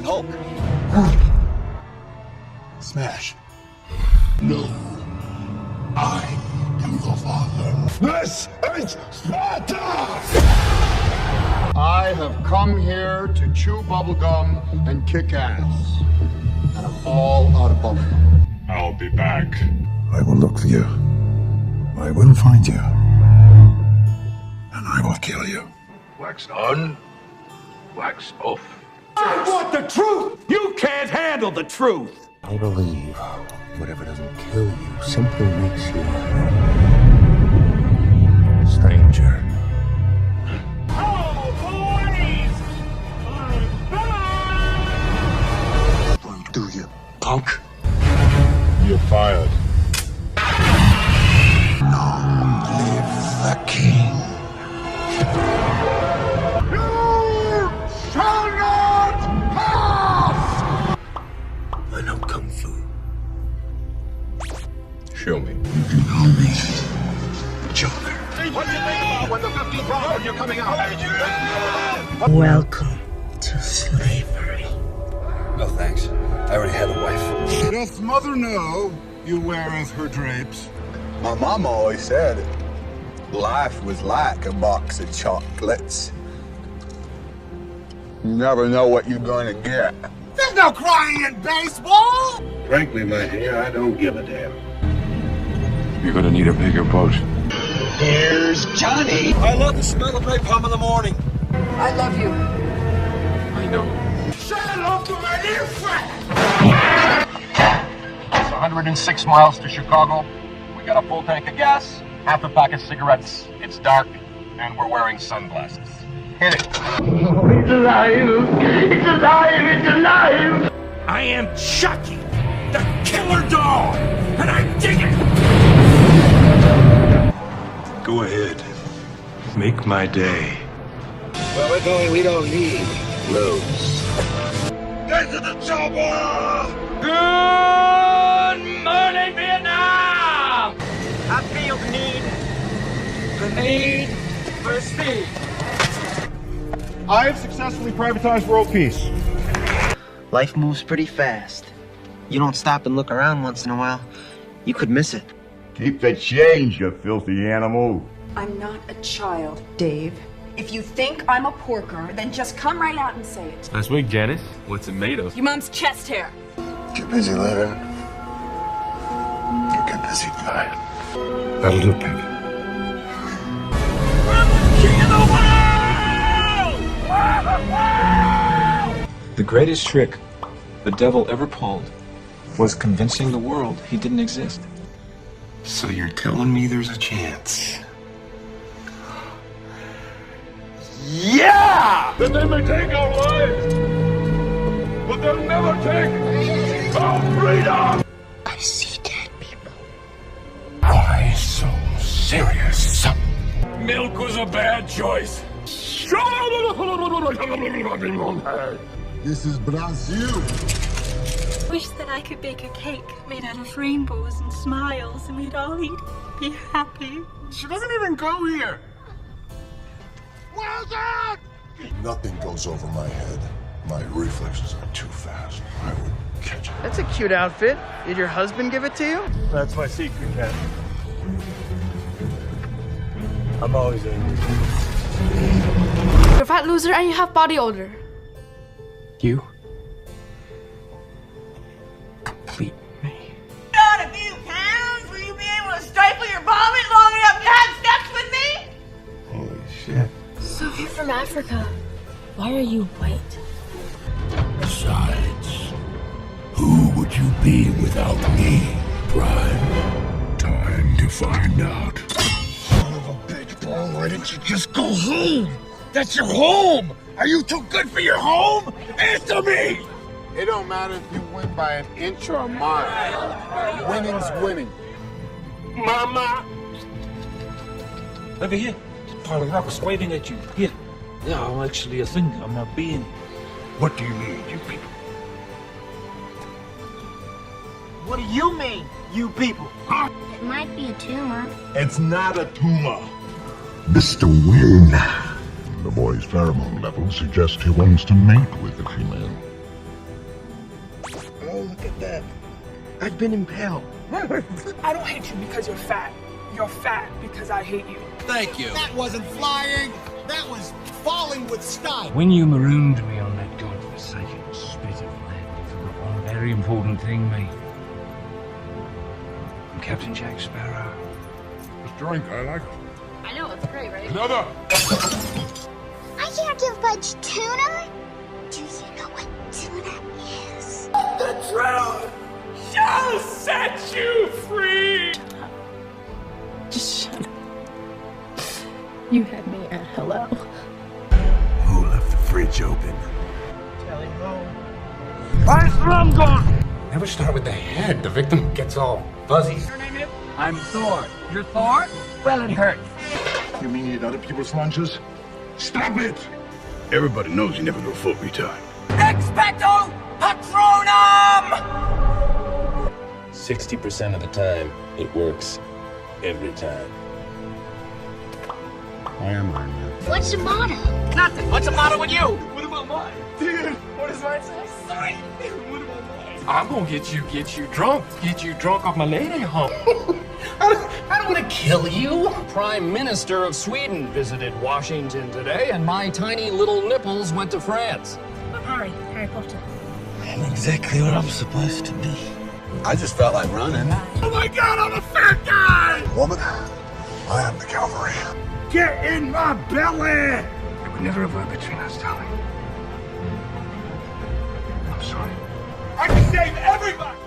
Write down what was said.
Hulk. Smash. No. I am the father. This is Sparta! I have come here to chew bubblegum and kick ass. And I'm all out of bubblegum. I'll be back. I will look for you. I will find you. And I will kill you. Wax on, wax off. I want the truth! You can't handle the truth! I believe whatever doesn't kill you simply makes you stranger. Oh, boys! What do you, punk? You're fired. Long live the king. You shall not pass! I know Kung Fu. Show me. You know me, Joker. What do you think about when the 15th round you're coming out? Welcome to slavery. No thanks. I already have a wife. Doth mother know you weareth her drapes? My mama always said life was like a box of chocolates. You never know what you're gonna get. There's no crying in baseball! Frankly, my dear, I don't give a damn. You're gonna need a bigger boat. Here's Johnny. I love the smell of napalm in the morning. I love you. I know. Say hello to my dear friend! It's 106 miles to Chicago. We got a full tank of gas, half a pack of cigarettes. It's dark, and we're wearing sunglasses. Hit it. It's alive! It's alive! It's alive! I am Chucky, the killer dog, and I dig it! Go ahead. Make my day. Where we're going, we don't need roads. Get to the chopper! Good morning, Vietnam! I feel the need for speed. I have successfully privatized world peace. Life moves pretty fast. You don't stop and look around once in a while, you could miss it. Keep the change, you filthy animal. I'm not a child, Dave. If you think I'm a porker, then just come right out and say it. Nice wig, Janice. What's it made of? Your mom's chest hair. Get busy living. You get busy dying. That'll do, Pink. King of the world! The greatest trick the devil ever pulled was convincing the world he didn't exist. So you're telling me there's a chance? Yeah! That they may take our lives, but they'll never take our freedom! I see dead people. Why so serious? Milk was a bad choice. This is Brazil. Wish that I could bake a cake made out of rainbows and smiles and we'd all eat, be happy. She doesn't even go here. Well done! Nothing goes over my head. My reflexes are too fast. I would catch it. That's a cute outfit. Did your husband give it to you? That's my secret, Cat. I'm always angry. You're a fat loser and you have body odor. You complete me. Got a few pounds? Will you be able to stifle your vomit long enough to have sex with me? Holy shit. So you're from Africa. Why are you white? Besides, who would you be without me, Prime? Time to find out. Son of a bitch, bro. Why didn't you just go home? That's your home! Are you too good for your home? Answer me! It don't matter if you win by an inch or a mile. Winning's winning. Mama! Over here. Parlor Rock was waving at you. Here. Yeah, I'm actually a thing. I'm a being. What do you mean, you people? What do you mean, you people? It might be a tumor. It's not a tumor. Mr. Wynn. The boy's pheromone levels suggest he wants to mate with the female. I've been impaled. I don't hate you because you're fat. You're fat because I hate you. Thank you. That wasn't flying. That was falling with style. When you marooned me on that godforsaken spit of land, you forgot one very important thing, mate. I'm Captain Jack Sparrow. This drink, I like it. I know, it's great, right? Another! I can't give Budge tuna. Do you know what tuna is? The truth shall set you free! Just shut up. You had me at hello. Who left the fridge open? Tally ho. Where's the rum gone? Never start with the head. The victim gets all fuzzy. Your name is? I'm Thor. You're Thor? Well, it hurts. You mean you eat other people's lunches? Stop it! Everybody knows you never go full retard. Expecto Patronum! 60% of the time, it works. Every time. I am Iron Man. What's the motto? Nothing. What's the matter with you? What about mine? Dude, what does mine say? Sorry. What about mine? I'm gonna get you drunk. Get you drunk off my lady home. I don't want to kill you. Prime Minister of Sweden visited Washington today, and my tiny little nipples went to France. Harry Potter. I'm exactly what I'm supposed to be. I just felt like running. Oh my god, I'm a fat guy! Woman, I am the cavalry. Get in my belly! It would never have worked between us, darling. I'm sorry. I can save everybody!